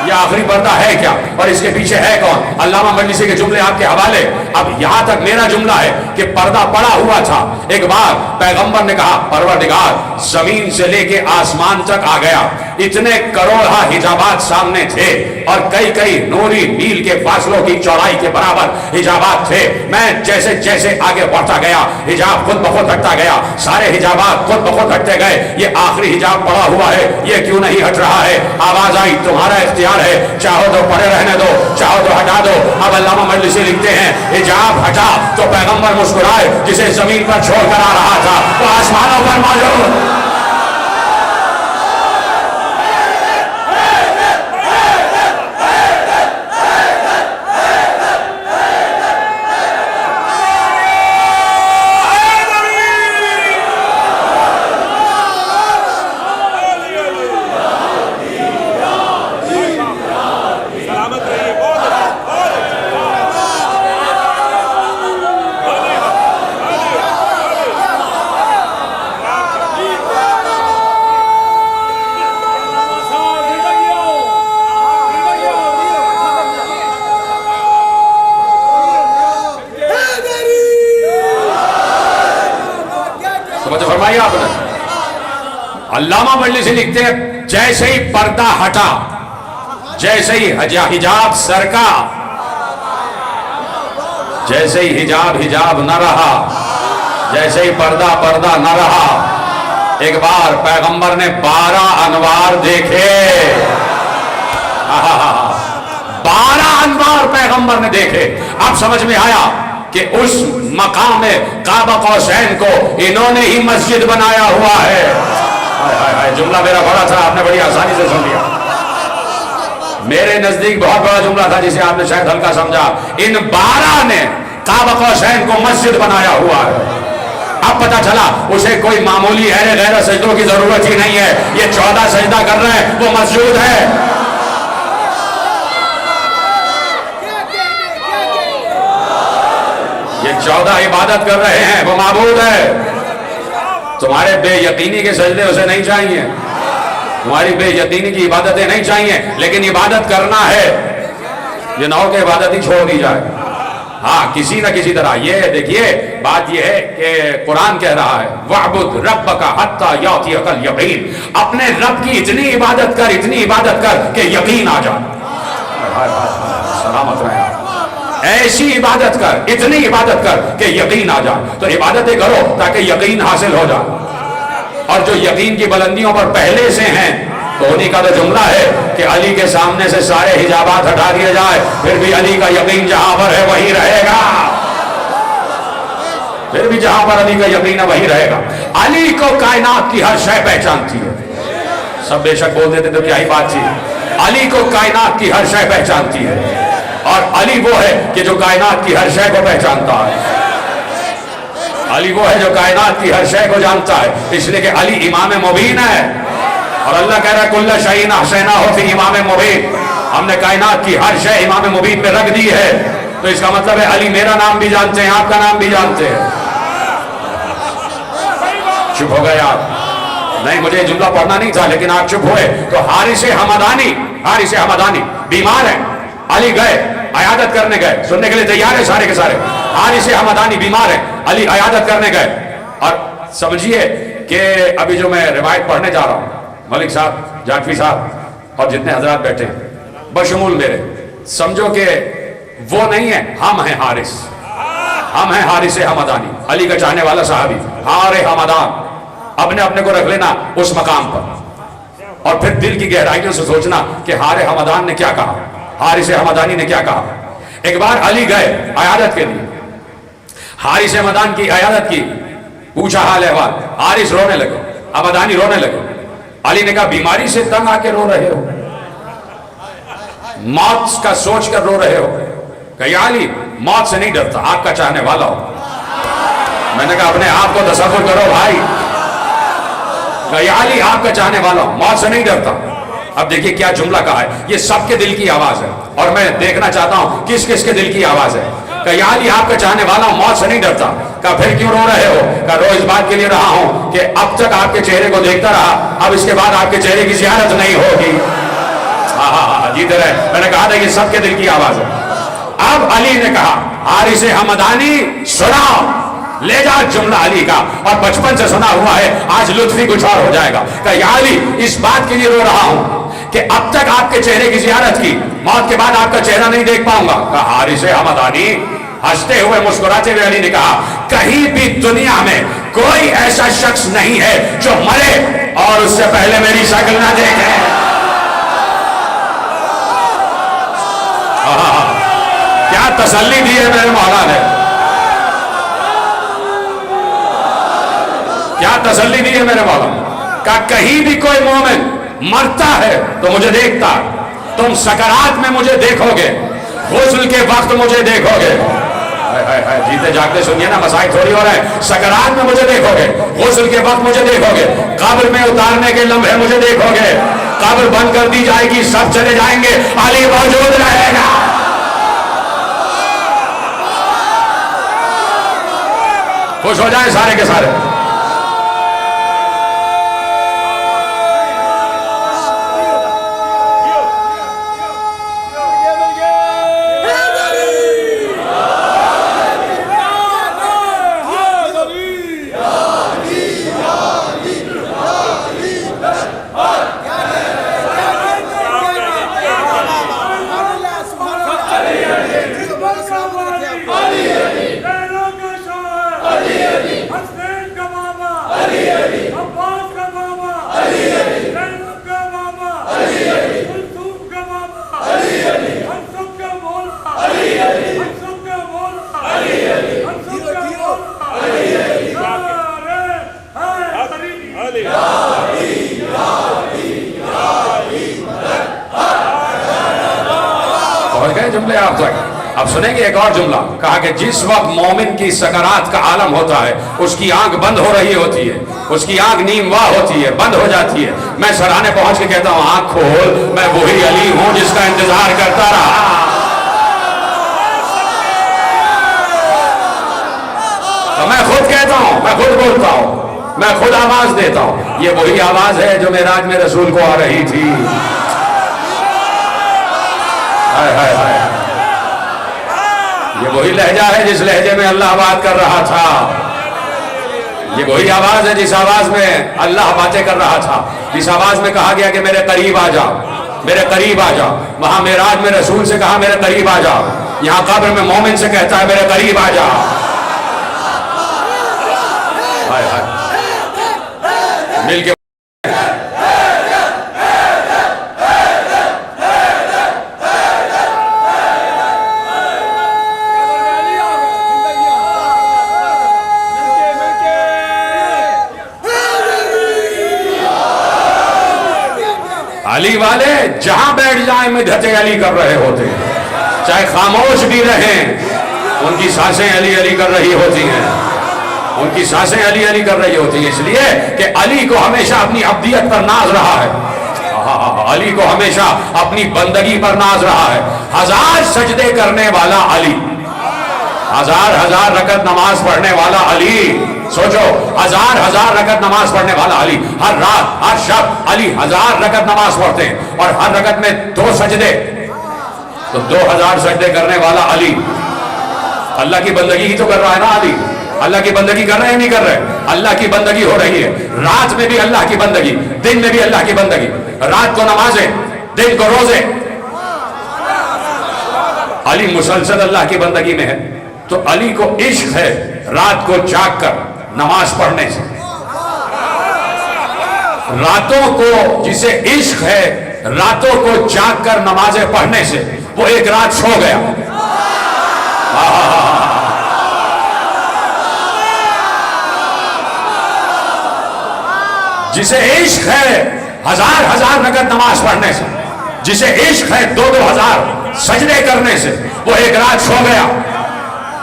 یہ آخری پردہ ہے کیا اور اس کے پیچھے ہے کون؟ علامہ مجلسی کے جملے آپ کے حوالے۔ اب یہاں تک میرا جملہ ہے کہ پردہ پڑا ہوا تھا۔ ایک بار پیغمبر نے کہا پروردگار زمین سے لے کے آسمان تک آ گیا، اتنے کروڑہ حجابات سامنے تھے اور کئی نوری میل کے فاصلوں کی چوڑائی کے برابر حجابات تھے۔ میں جیسے جیسے آگے بڑھتا گیا حجاب خود بخود ہٹتا گیا، سارے حجابات خود بخود ہٹتے گئے۔ یہ آخری حجاب پڑا ہوا ہے، یہ کیوں نہیں ہٹ رہا ہے؟ آواز آئی تمہارا اختیار ہے، چاہو تو پڑے رہنے دو، چاہو تو ہٹا دو۔ اب علامہ مجلسی لکھتے ہیں حجاب ہٹا تو پیغمبر مسکرائے، جسے زمین پر چھوڑ کر آ رہا تھا وہ آسمانوں پر موجود۔ علامہ مجلسی لکھتے ہیں جیسے ہی پردہ ہٹا، جیسے ہی حجاب سرکا، جیسے ہی حجاب نہ رہا، جیسے ہی پردہ نہ رہا، ایک بار پیغمبر نے 12 انوار دیکھے۔ 12 انوار پیغمبر نے دیکھے۔ اب سمجھ میں آیا کہ اس مقام قاب قوسین کو انہوں نے ہی مسجد بنایا ہوا ہے۔ جملہ میرا بڑا تھا، آپ نے بڑی آسانی سے سن لیا۔ میرے نزدیک بہت بڑا جملہ تھا جسے آپ نے شاید ہلکا سمجھا۔ ان 12 نے قاب قوسین کو مسجد بنایا ہوا ہے۔ اب پتہ چلا اسے کوئی معمولی غیر سجدوں کی ضرورت ہی نہیں ہے، یہ 14 سجدہ کر رہے ہیں وہ مسجود ہے۔ یہ 14 عبادت کر رہے ہیں وہ معبود ہے۔ تمہارے بے یقینی کے سجدے اسے نہیں چاہیے، تمہاری بے یقینی کی عبادتیں نہیں چاہیے، لیکن عبادت کرنا ہے، یہ نہ ہو کہ عبادت ہی چھوڑ دی جائے۔ ہاں کسی نہ کسی طرح۔ یہ دیکھیے بات یہ ہے کہ قرآن کہہ رہا ہے وَعْبُدْ رَبَّكَ حَتَّى يَأْتِيَكَ الْيَقِينُ، اپنے رب کی اتنی عبادت کر کہ یقین آ جائے۔ سلامت رہے آپ۔ ایسی عبادت کر، اتنی عبادت کر کہ یقین آ جائے۔ تو عبادتیں کرو تاکہ یقین حاصل ہو جائے، اور جو یقین کی بلندیوں پر پہلے سے ہیں تو انہی کا تو جملہ ہے کہ علی کے سامنے سے سارے حجابات ہٹا دیے جائے، پھر بھی علی کا یقین جہاں پر ہے وہی رہے گا، پھر بھی جہاں پر علی کا یقین ہے وہی رہے گا۔ علی کو کائنات کی ہر شے پہچانتی ہے۔ سب بے شک بول دیتے تو کیا ہی بات تھی۔ علی کو کائنات کی ہر شے پہچانتی ہے، اور علی وہ ہے کہ جو کائنات کی ہر شے کو پہچانتا ہے۔ علی وہ ہے جو کائنات کی ہر شے کو جانتا ہے، اس لیے کہ علی امام مبین ہے، اور اللہ کہہ رہا ہے کل شیء احصیناہ فی امام مبین، ہم نے کائنات کی ہر شے امام مبین پہ رکھ دی ہے۔ تو اس کا مطلب ہے علی میرا نام بھی جانتے ہیں، آپ کا نام بھی جانتے ہیں. چپ ہو گئے آپ. نہیں مجھے جملہ پڑھنا نہیں تھا لیکن آپ چپ ہوئے. تو حارث حمدانی بیمار ہیں، علی گئے عیادت کرنے گئے. سننے کے لیے تیار ہے سارے کے سارے؟ حارث حمدانی بیمار ہیں، علی عیادت کرنے گئے. اور سمجھیے کہ ابھی جو میں روایت پڑھنے جا رہا ہوں، ملک صاحب، جاٹوی صاحب اور جتنے حضرات بیٹھے ہیں بشمول میرے، سمجھو کہ وہ نہیں ہے، ہم ہیں حارث. ہم ہیں حارث حمدانی، علی کا چاہنے والا صحابی حارث حمدان. اپنے کو رکھ لینا اس مقام پر، اور پھر دل کی گہرائیوں سے سوچنا کہ حارث حمدان نے کیا کہا، حارث حمدانی نے کیا کہا. ایک بار علی گئے عیادت کے لیے، حارث حمدان کی عیادت کی، پوچھا حال احوال. حارث رونے لگے، حمدانی رونے لگے. علی نے کہا بیماری سے تنگ آ کے رو رہے ہو، موت کا سوچ کر رو رہے ہو؟ کہ یا علی موت سے نہیں ڈرتا، آپ کا چاہنے والا ہو. میں نے کہا اپنے آپ کو تصور کرو بھائی. کہ یا علی آپ کا چاہنے والا ہو، موت سے نہیں ڈرتا. اب دیکھیے کیا جملہ کہا ہے، یہ سب کے دل کی آواز ہے اور میں دیکھنا چاہتا ہوں کس کس کے دل کی آواز ہے. کہ یا علی آپ کا چاہنے والا ہوں، موت سے نہیں ڈرتا. کہا پھر کیوں رو رہے ہو؟ کہا رو اس بات کے لیے رہا ہوں کہ اب تک آپ کے چہرے کو دیکھتا رہا، اب اس کے بعد آپ کے چہرے کی زیارت نہیں ہوگی. جیتے رہے. میں نے کہا تھا یہ سب کے دل کی آواز ہے. اب علی نے کہا حارث حمدانی سنا، لے جا جملہ علی کا، اور بچپن سے سنا ہوا ہے، آج لطفی کچھ اور ہو جائے گا. کہ یا علی اس بات کے لیے رو رہا ہوں کہ اب تک آپ کے چہرے کی زیارت کی، موت کے بعد آپ کا چہرہ نہیں دیکھ پاؤں گا. کہا حارث حمدانی ہنستے ہوئے مسکراتے ہوئے علی نے کہا کہیں بھی دنیا میں کوئی ایسا شخص نہیں ہے جو مرے اور اس سے پہلے میری شکل نہ دیکھے. کیا تسلی دی ہے میرے مولا نے، کیا تسلی دی ہے میرے مولا. کہا کہیں بھی کوئی مومن مرتا ہے تو مجھے دیکھتا، تم سکرات میں مجھے دیکھو گے، غسل کے وقت مجھے دیکھو گے. جیتے جاگتے سنیے نا، مسائل تھوڑی ہو رہا ہے. سکرات میں مجھے دیکھو گے، غسل کے وقت مجھے دیکھو گے، قبر میں اتارنے کے لمحے مجھے دیکھو گے. قبر بند کر دی جائے گی، سب چلے جائیں گے، علی موجود رہے گا. خوش ہو جائیں سارے کے سارے. جملے آپ تک اب سنیں گے. ایک اور جملہ کہا کہ جس وقت مومن کی سکرات کا عالم ہوتا ہے، اس کی آنکھ بند ہو رہی ہوتی ہے، اس کی آنکھ نیم واہ ہوتی ہے، بند ہو جاتی ہے. میں سرانے پہنچ کے کہتا ہوں آنکھ کھول، میں وہی علی ہوں جس کا انتظار کرتا رہا. تو میں خود کہتا ہوں، میں خود بولتا ہوں، میں خود آواز دیتا ہوں، یہ وہی آواز ہے جو معراج میں رسول کو آ رہی تھی. یہ وہی لہجہ ہے جس لہجے میں اللہ بات کر رہا تھا. یہ وہی آواز ہے جس آواز میں اللہ باتیں کر رہا تھا، جس آواز میں کہا گیا کہ میرے قریب آ جا، میرے قریب آ جا. وہاں معراج میں رسول سے کہا میرے قریب آ جا، یہاں قبر میں مومن سے کہتا ہے میرے قریب آ جا. مل کے علی والے جہاں بیٹھ جائیں مدحت علی کر رہے ہوتے ہیں، چاہے خاموش بھی رہیں ان کی سانسیں علی علی کر رہی ہوتی ہیں، ان کی سانسیں علی علی کر رہی ہوتی ہیں، اس لیے کہ علی کو ہمیشہ اپنی عبدیت پر ناز رہا ہے. علی کو ہمیشہ اپنی بندگی پر ناز رہا ہے. 1000 سجدے کرنے والا علی, 1000 رکعت نماز پڑھنے والا علی. سوچو, 1000 رکعت نماز پڑھنے والا علی. ہر رات ہر شب علی 1000 رکعت نماز پڑھتے ہیں, اور ہر رکعت میں 2 سجدے, تو 2000 سجدے کرنے والا علی. اللہ کی بندگی ہی تو کر رہا ہے نا علی. اللہ کی بندگی کر رہے ہیں نہیں کر رہے؟ اللہ کی بندگی ہو رہی ہے. رات میں بھی اللہ کی بندگی, دن میں بھی اللہ کی بندگی. رات کو نمازیں, دن کو روزے. علی مسلسل اللہ کی بندگی میں ہے. تو علی کو عشق ہے رات کو جاگ کر نماز پڑھنے سے. راتوں کو جسے عشق ہے راتوں کو جاگ کر نمازیں پڑھنے سے, وہ ایک رات سو گیا. جسے عشق ہے 1000 رکعت نماز پڑھنے سے, جسے عشق ہے 2000 سجدے کرنے سے, وہ ایک رات سو گیا.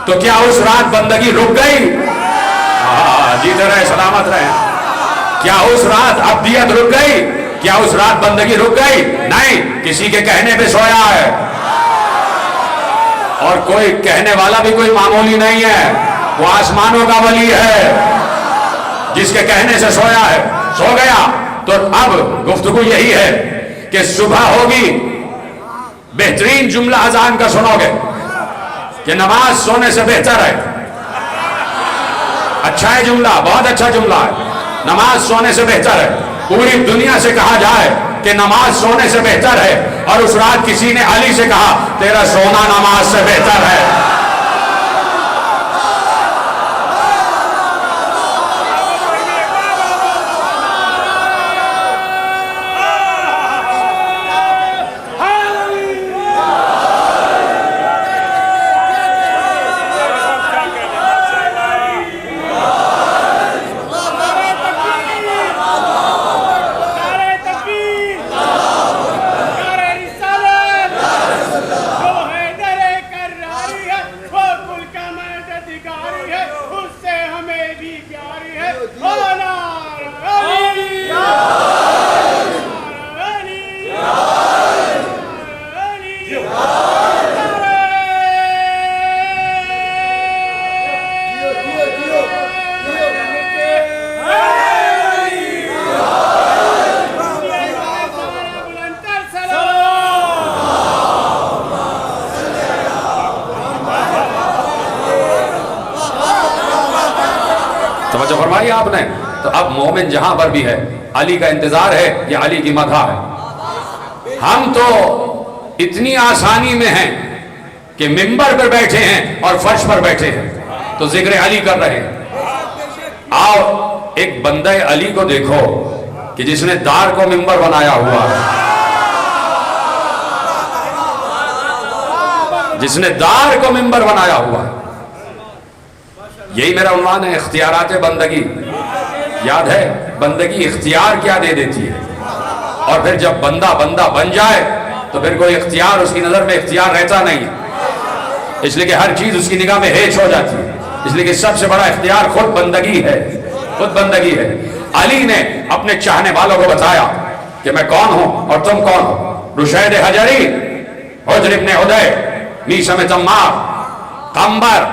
تو کیا اس رات بندگی رک گئی؟ جیتے رہے, سلامت رہے. کیا اس رات عبدیت رک گئی؟ کیا اس رات بندگی رک گئی؟ نہیں, کسی کے کہنے پہ سویا ہے. اور کوئی کہنے والا بھی کوئی معمولی نہیں ہے, وہ آسمانوں کا ولی ہے. جس کے کہنے سے سویا ہے سو گیا. تو اب گفتگو یہی ہے کہ صبح ہوگی, بہترین جملہ اذان کا سنو گے کہ نماز سونے سے بہتر ہے. اچھا ہے جملہ, بہت اچھا جملہ ہے. نماز سونے سے بہتر ہے. پوری دنیا سے کہا جائے کہ نماز سونے سے بہتر ہے, اور اس رات کسی نے علی سے کہا تیرا سونا نماز سے بہتر ہے. توجہ فرمائی آپ نے. تو اب مومن جہاں پر بھی ہے علی کا انتظار ہے, یہ علی کی مدح ہے. ہم تو اتنی آسانی میں ہیں کہ منبر پر بیٹھے ہیں اور فرش پر بیٹھے ہیں تو ذکر علی کر رہے ہیں. آؤ ایک بندہ علی کو دیکھو کہ جس نے دار کو منبر بنایا ہوا ہے, جس نے دار کو منبر بنایا ہوا ہے. یہی میرا عنوان ہے, اختیارات بندگی. یاد ہے بندگی اختیار کیا دے دیتی ہے, اور پھر جب بندہ بن جائے تو پھر کوئی اختیار اس کی نظر میں اختیار رہتا نہیں, اس لیے کہ ہر چیز اس کی نگاہ میں ہیچ ہو جاتی ہے. اس لیے کہ سب سے بڑا اختیار خود بندگی ہے, خود بندگی ہے. علی نے اپنے چاہنے والوں کو بتایا کہ میں کون ہوں اور تم کون ہو. رشید حجری, حجر ابن عدی, میثم تمار, قمبر,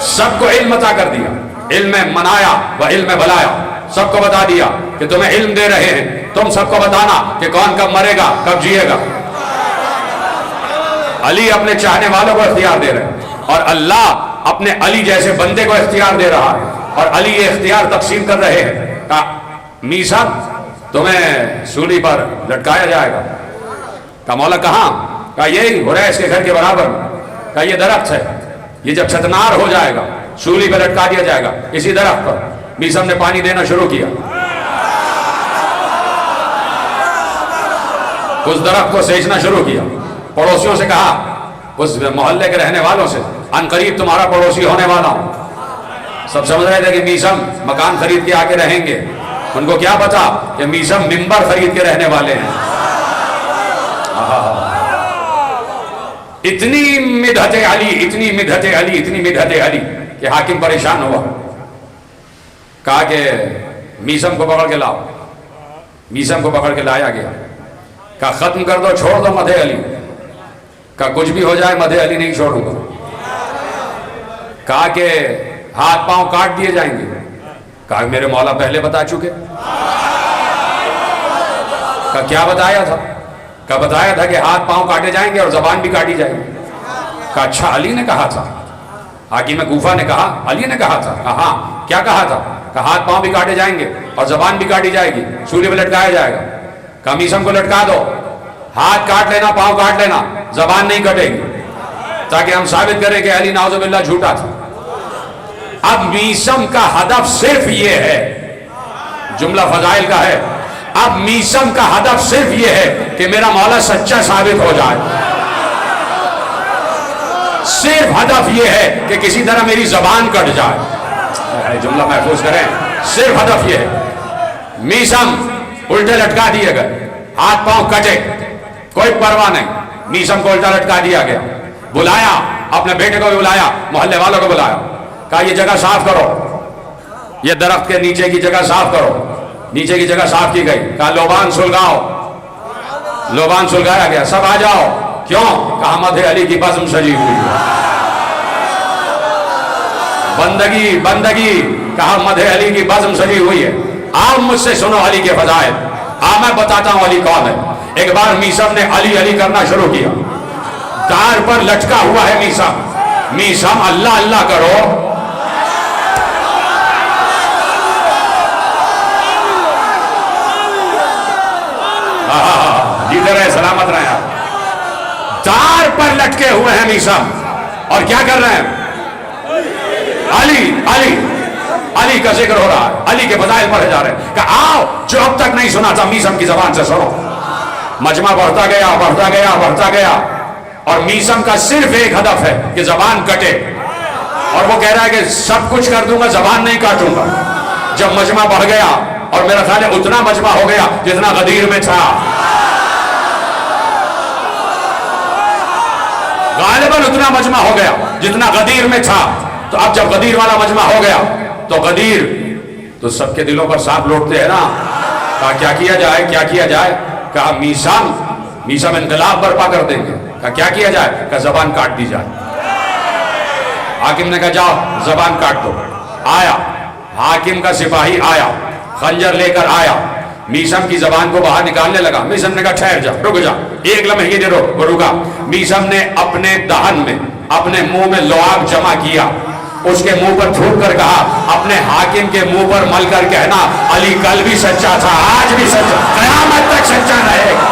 سب کو علم عطا کر دیا. علم منایا و علم بلایا, سب کو بتا دیا کہ تمہیں علم دے رہے ہیں, تم سب کو بتانا کہ کون کب مرے گا کب جیے گا. علی اپنے چاہنے والوں کو اختیار دے رہے ہیں, اور اللہ اپنے علی جیسے بندے کو اختیار دے رہا ہے, اور علی یہ اختیار تقسیم کر رہے ہیں. کہا میثم تمہیں سولی پر لٹکایا جائے گا. کہا مولا کہاں؟ کہا یہی حریث کے گھر کے برابر. کہا یہ درخت ہے, یہ جب چھتنار ہو جائے گا سولی پہ لٹکا دیا جائے گا اسی درخت پر. میثم نے پانی دینا شروع کیا, اس درخت کو سینچنا شروع کیا. پڑوسیوں سے کہا, اس محلے کے رہنے والوں سے, ان قریب تمہارا پڑوسی ہونے والا ہوں. سب سمجھ رہے تھے کہ میثم مکان خرید کے آکے رہیں گے, ان کو کیا پتا کہ میثم منبر خرید کے رہنے والے ہیں. اتنی مدحت علی, اتنی مدحت علی, اتنی مدحت علی کہ حاکم پریشان ہوا. کہا کہ میثم کو پکڑ کے لاؤ. میسم کو پکڑ کے لایا گیا، کہا ختم کر دو، چھوڑ دو مدح علی، کہا کچھ بھی ہو جائے مدح علی نہیں چھوڑوں گا، کہا کہ ہاتھ پاؤں کاٹ دیے جائیں گے، کہا میرے مولا پہلے بتا چکے، کہا کیا بتایا تھا، کہا بتایا تھا کہ ہاتھ پاؤں کاٹے جائیں گے اور زبان بھی کاٹی جائے گی، کہا اچھا علی نے کہا تھا، حاکم کوفہ نے کہا علی نے کہا تھا، کہا ہاں کیا کہا تھا، کہا ہاتھ پاؤں بھی کاٹے جائیں گے اور زبان بھی کاٹی جائے گی، سولی پہ لٹکایا جائے گا، کہا میسم کو لٹکا دو، ہاتھ کاٹ لینا پاؤں کاٹ لینا، زبان نہیں کٹے گی، تاکہ ہم ثابت کریں کہ علی نعوذ باللہ جھوٹا تھا۔ اب میسم کا ہدف صرف یہ ہے، جملہ فضائل کا ہے، اب میسم کا ہدف صرف یہ ہے کہ میرا مولا سچا ثابت ہو جائے، صرف ہدف یہ ہے کہ کسی طرح میری زبان کٹ جائے، جملہ محفوظ کریں، صرف ہدف یہ ہے۔ میسم الٹے لٹکا دیے گئے، ہاتھ پاؤں کٹے، کوئی پرواہ نہیں، میسم کو الٹا لٹکا دیا گیا، بلایا اپنے بیٹے کو بھی بلایا، محلے والوں کو بلایا، کہا یہ جگہ صاف کرو، یہ درخت کے نیچے کی جگہ صاف کرو، نیچے کی جگہ صاف کی گئی، کہا لوبان سلگاؤ، لوبان سلگایا گیا، سب آ جاؤ، کیوں، کہا مدح علی کی بزم سجی ہوئی ہے، بندگی بندگی، کہا مدح علی کی بزم سجی ہوئی ہے، آپ مجھ سے سنو علی کے فضائل، میں بتاتا ہوں علی کون ہے۔ ایک بار میسم نے علی علی کرنا شروع کیا، دار پر لٹکا ہوا ہے میسم، میسم اللہ اللہ کرو، جیتے رہے سلامت رہے آپ، دار پر لٹکے ہوئے ہیں میسم، اور کیا کر رہے ہیں، علی علی علی کا ذکر ہو رہا ہے، علی کے فضائل پڑھے جا رہے ہیں، کہ آؤ جو اب تک نہیں سنا تھا میسم کی زبان سے سنو۔ مجمع بڑھتا گیا بڑھتا گیا بڑھتا گیا، اور میسم کا صرف ایک ہدف ہے کہ زبان کٹے، اور وہ کہہ رہا ہے کہ سب کچھ کر دوں گا زبان نہیں کاٹوں گا۔ جب مجمع بڑھ گیا، اور میرا خیال ہے اتنا مجمع ہو گیا جتنا غدیر میں تھا، غالباً اتنا مجمع ہو گیا جتنا غدیر میں تھا، تو اب جب غدیر والا مجمع ہو گیا تو غدیر تو سب کے دلوں پر سانپ لوٹتے ہیں نا، کہا کیا کیا جائے کیا کیا جائے، کہا میسم انقلاب برپا کر دیں گے، کہا کیا کیا جائے، کہا زبان کاٹ دی جائے۔ حاکم نے کہا جاؤ زبان کاٹ دو، آیا حاکم کا سپاہی آیا، خنجر لے کر آیا، میسم کی زبان کو باہر نکالنے لگا، میسم نے کہا ٹھہر جا، رک جا، ایک لمحے دے رو، وہ رکا، میسم نے اپنے دہن میں اپنے منہ میں لعاب جمع کیا، اس کے منہ پر تھوک کر کہا، اپنے حاکم کے منہ پر مل کر کہنا علی کل بھی سچا تھا، آج بھی سچا، قیامت تک سچا رہے گا۔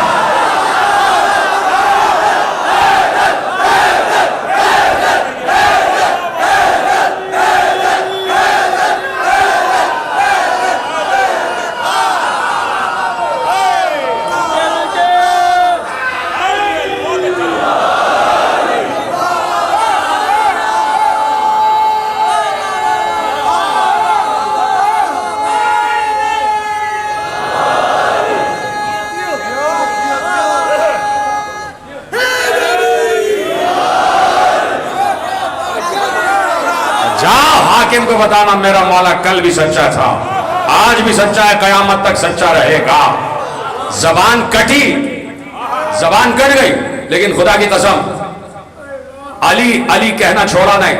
حاکم کو بتانا میرا مولا کل بھی سچا تھا، آج بھی سچا ہے، قیامت تک سچا رہے گا۔ زبان کٹی، زبان کٹ گئی، لیکن خدا کی قسم علی علی کہنا چھوڑا نہیں،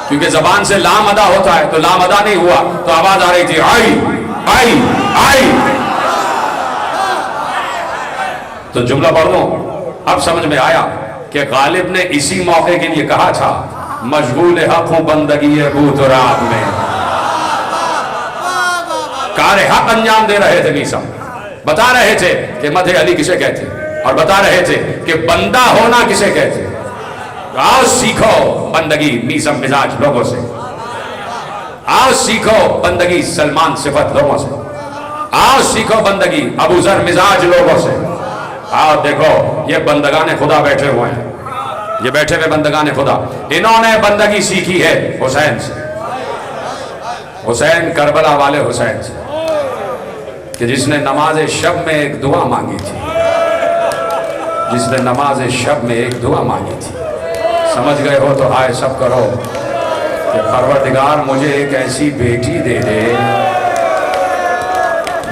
کیونکہ زبان سے لام ادا ہوتا ہے، تو لام ادا نہیں ہوا تو آواز آ رہی تھی آئی آئی آئی، تو جملہ پڑھ لوں، اب سمجھ میں آیا کہ غالب نے اسی موقع کے لیے کہا تھا مشغول حق ہوں بندگی بوت و رات میں، کار حق انجام دے رہے تھے میسم، بتا رہے تھے کہ مدح علی کسے کہتے، اور بتا رہے تھے کہ بندہ ہونا کسے کہتے۔ آؤ سیکھو بندگی میسم مزاج لوگوں سے، آؤ سیکھو بندگی سلمان صفت لوگوں سے، آؤ سیکھو بندگی ابو ذر مزاج لوگوں سے، آؤ دیکھو یہ بندگان خدا بیٹھے ہوئے ہیں، یہ بیٹھے ہوئے بندگان خدا، انہوں نے بندگی سیکھی ہے حسین سے، حسین کربلا والے حسین سے، کہ جس نے نماز شب میں ایک دعا مانگی تھی، جس نے نماز شب میں ایک دعا مانگی تھی، سمجھ گئے ہو تو آئے سب کرو کہ پروردگار مجھے ایک ایسی بیٹی دے دے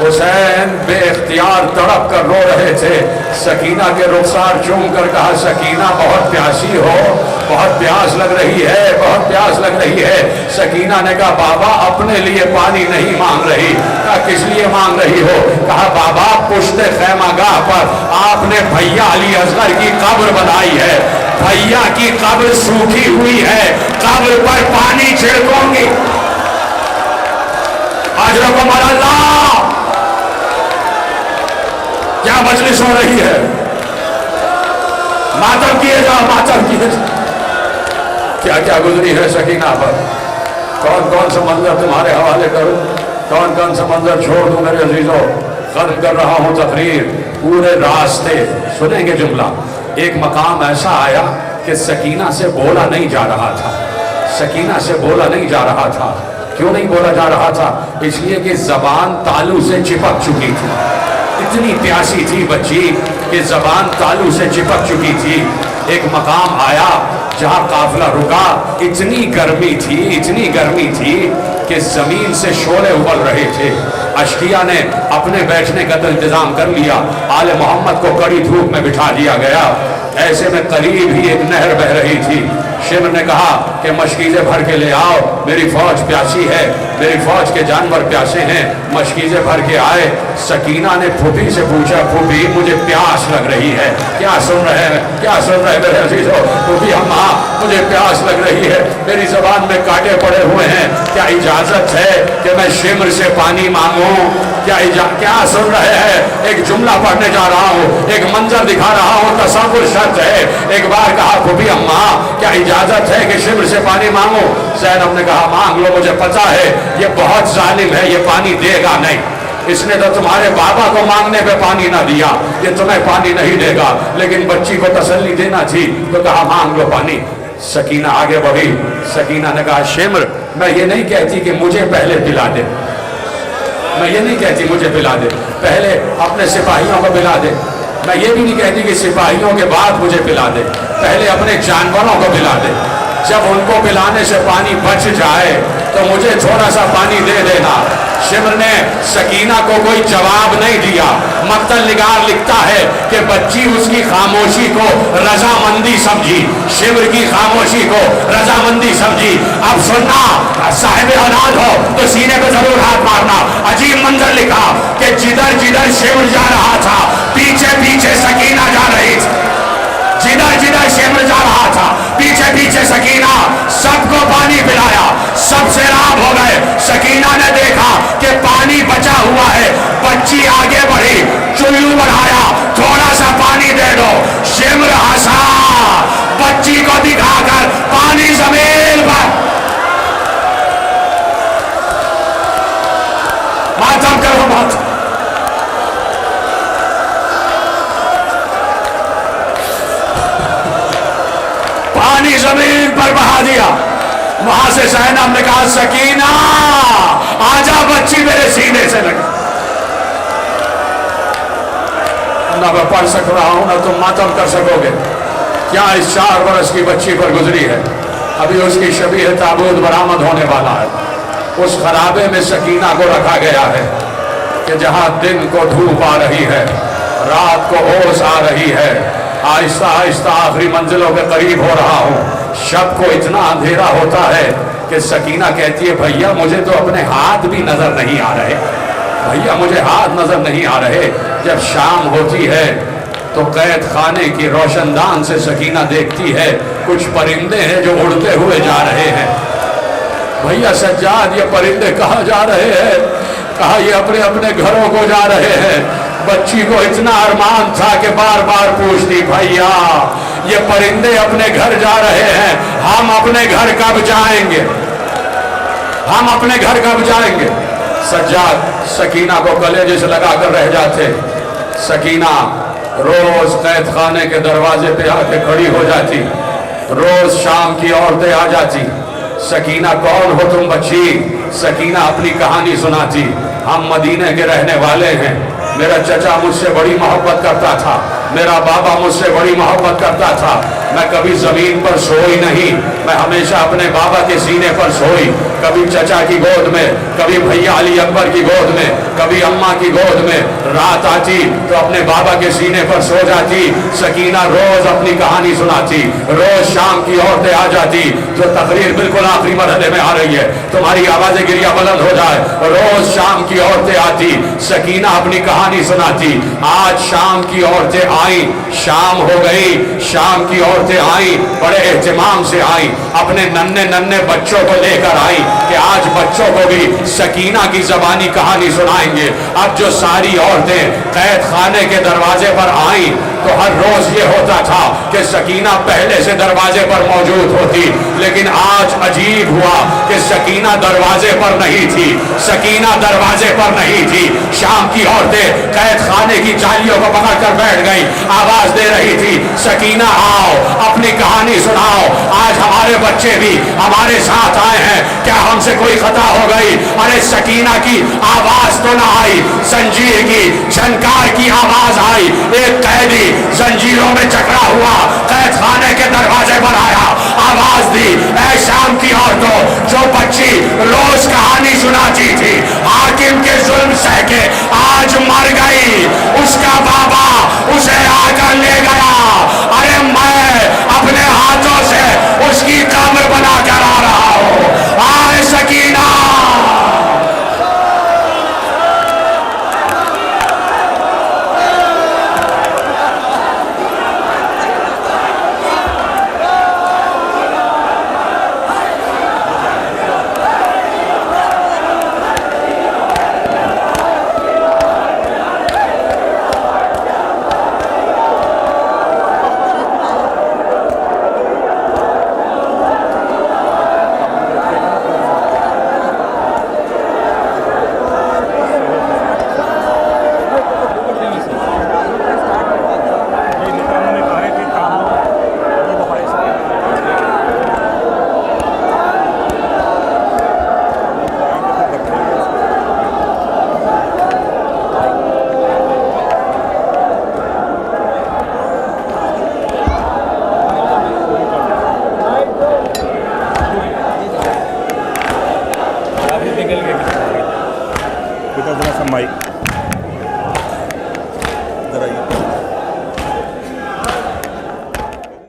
حسین بے اختیار تڑپ کر رو رہے تھے. سکینہ کے رخسار چوم کر کہا سکینہ بہت پیاسی ہو, بہت پیاس لگ رہی ہے, بہت پیاس لگ رہی ہے. سکینہ نے کہا بابا اپنے لیے پانی نہیں مانگ رہی. کہا کس لیے مانگ رہی ہو؟ کہا بابا پشت خیمہ گاہ پر آپ نے بھیا علی اصغر کی قبر بنائی ہے, بھیا کی قبر سوکھی ہوئی ہے, قبر پر پانی چھڑکوں گی. اجرکم اللہ. کیا مجلس ہو رہی ہے؟ ماتم کیے جاؤ, ماتم کیے جاؤ. کیا کیا گزری ہے سکینہ پر. کون کون سا منظر تمہارے حوالے کروں, کون کون سا منظر چھوڑ دوں میرے عزیزوں. ختم کر رہا ہوں تقریر. پورے راستے سنیں گے جملہ. ایک مقام ایسا آیا کہ سکینہ سے بولا نہیں جا رہا تھا. سکینہ سے بولا نہیں جا رہا تھا. کیوں نہیں بولا جا رہا تھا؟ اس لیے کہ زبان تالو سے چپک چکی تھی. اتنی پیاسی تھی بچی کہ زبان تالو سے چپک چکی تھی. ایک مقام آیا جہاں قافلہ رکا. اتنی گرمی تھی, اتنی گرمی تھی کہ زمین سے شعلے ابل رہے تھے. اشقیہ نے اپنے بیٹھنے کا تو انتظام کر لیا. آل محمد کو کڑی دھوپ میں بٹھا دیا گیا. ایسے میں قریب ہی ایک نہر بہ رہی تھی. شمر نے کہا کہ مشکیزیں بھر کے لے آؤ, میری فوج پیاسی ہے, میری فوج کے جانور پیاسے ہیں. مشکیزیں بھر کے آئے. سکینہ نے پھوپھی سے پوچھا پھوپھی مجھے پیاس لگ رہی ہے. کیا سن رہے ہیں, کیا سن رہے میرے عزیزو؟ پھوپھی اماں مجھے پیاس لگ رہی ہے, میری زبان میں کانٹے پڑے ہوئے ہیں, کیا اجازت ہے کہ میں شمر سے پانی مانگوں؟ کیا سن رہے ہیں؟ ایک جملہ پڑھنے جا رہا ہوں, ایک منظر دکھا رہا ہوں, تصور شرط ہے. ایک بار کہا پھوپھی اماں کیا اجازت ہے کہ شمر سے پانی مانگوں؟ زینب نے کہا مانگ لو, مجھے پتا ہے یہ بہت ظالم ہے, یہ پانی دے گا نہیں. اس نے تو تمہارے بابا کو مانگنے پہ پانی نہ دیا, یہ تمہیں پانی نہیں دے گا. لیکن بچی کو تسلی دینا تھی تو کہا مانگ لو پانی. سکینہ آگے بڑھی. سکینہ نے کہا شمر میں یہ نہیں کہتی کہ مجھے پہلے پلا دے, میں یہ نہیں کہتی مجھے پلا دے, پہلے اپنے سپاہیوں کو پلا دے. میں یہ بھی نہیں کہتی کہ سپاہیوں کے بعد مجھے پلا دے, پہلے اپنے جانوروں کو پلا دے. جب ان کو پلانے سے پانی بچ جائے تو مجھے تھوڑا سا پانی دے دینا. شمر نے سکینہ کو کوئی جواب نہیں دیا. مقتل نگار لکھتا ہے کہ بچی اس کی خاموشی کو رضامندی سمجھی, شمر کی خاموشی کو رضامندی سمجھی. اب سننا, صاحب اولاد ہو تو سینے پہ ضرور ہاتھ مارنا. عجیب منظر لکھا کہ جدھر جدھر شمر جا رہا تھا پیچھے پیچھے سکینہ جا رہی تھی. جدھر جدھر شمر جا رہا تھا پیچھے پیچھے سکینہ. سب کو پانی پلایا, سب سیراب ہو گئے. سکینہ نے دیکھا کہ پانی بچا ہوا ہے, بچی آگے بڑھی, چلو بڑھایا, تھوڑا سا پانی دے دو. شمر ہنسا, بچی کو دکھا کر پانی زمین پر. ماتم کرو ماتم. پانی زمین پر بہا دیا. وہاں سے زینب نے کہا سکینہ آجا, بچی میرے سینے سے لگی. نہ میں پڑھ سک رہا ہوں نہ تم ماتم کر سکو گے. کیا اس 4 برس کی بچی پر گزری ہے. ابھی اس کی شبیہ تابوت برآمد ہونے والا ہے. اس خرابے میں سکینہ کو رکھا گیا ہے کہ جہاں دن کو دھوپ آ رہی ہے, رات کو اوس آ رہی ہے. آہستہ آہستہ آخری منزلوں کے قریب ہو رہا ہوں. شب کو اتنا اندھیرا ہوتا ہے کہ سکینہ کہتی ہے بھیا مجھے تو اپنے ہاتھ بھی نظر نہیں آ رہے, بھیا مجھے ہاتھ نظر نہیں آ رہے. جب شام ہوتی ہے تو قید خانے کی روشن دان سے سکینہ دیکھتی ہے کچھ پرندے ہیں جو اڑتے ہوئے جا رہے ہیں. بھیا سجاد یہ پرندے کہاں جا رہے ہیں؟ کہا یہ اپنے اپنے گھروں کو جا رہے ہیں. بچی کو اتنا ارمان تھا کہ بار بار پوچھتی بھیا یہ پرندے اپنے گھر جا رہے ہیں, ہم اپنے گھر کب جائیں گے, ہم اپنے گھر کب جائیں گے. سجاد سکینہ کو کلیجے سے لگا کر رہ جاتے. سکینہ روز قید خانے کے دروازے پہ آ کے کھڑی ہو جاتی. روز شام کی عورتیں آ جاتی. سکینہ کون ہو تم بچی؟ سکینہ اپنی کہانی سناتی. ہم مدینے کے رہنے والے ہیں, میرا چچا مجھ سے بڑی محبت کرتا تھا, میرا بابا مجھ سے بڑی محبت کرتا تھا, میں کبھی زمین پر سوئی نہیں، میں ہمیشہ اپنے بابا کے سینے پر سوئی، کبھی چچا کی گود میں، کبھی بھیا علی اکبر کی گود میں، کبھی اماں کی گود میں۔ رات آتی تو اپنے بابا کے سینے پر سو جاتی۔ سکینہ روز اپنی کہانی سناتی، روز شام کی عورتیں آ جاتی۔ جو تقریر بالکل آخری مرحلے میں آ رہی ہے، تمہاری آواز گریہ بلند ہو جائے، روز شام کی عورتیں آتی، سکینہ اپنی کہانی سناتی۔ آج شام کی عورتیں آئیں، شام ہو گئی، شام کی عورتیں آئیں، بڑے اہتمام سے آئیں، اپنے ننھے ننھے بچوں کو لے کر آئیں کہ آج بچوں کو بھی سکینہ کی زبانی کہانی سنائیں گے۔ اب جو ساری عورتیں قید خانے کے دروازے پر آئیں تو ہر روز یہ ہوتا تھا کہ سکینہ پہلے سے دروازے پر موجود ہوتی، لیکن آج عجیب ہوا کہ سکینہ دروازے پر نہیں تھی، سکینہ دروازے پر نہیں تھی۔ شام کی عورتیں قید خانے کی جالیوں کو پکڑ کر بیٹھ گئی، آواز دے رہی تھی سکینہ آؤ، اپنی کہانی سناؤ، آج ہمارے بچے بھی ہمارے ساتھ آئے ہیں، کیا ہم سے کوئی خطا ہو گئی؟ ارے سکینہ کی آواز تو نہ آئی، زنجیر کی جھنکار کی آواز آئی۔ ایک قیدی زنجیروں میں جکڑا ہوا قید خانے کے دروازے پر آیا، آواز دی اے شام کی عورتوں، جو بچی روز کہانی سناتی تھی، حاکم کے ظلم سہ کے آج مر گئی، اس کا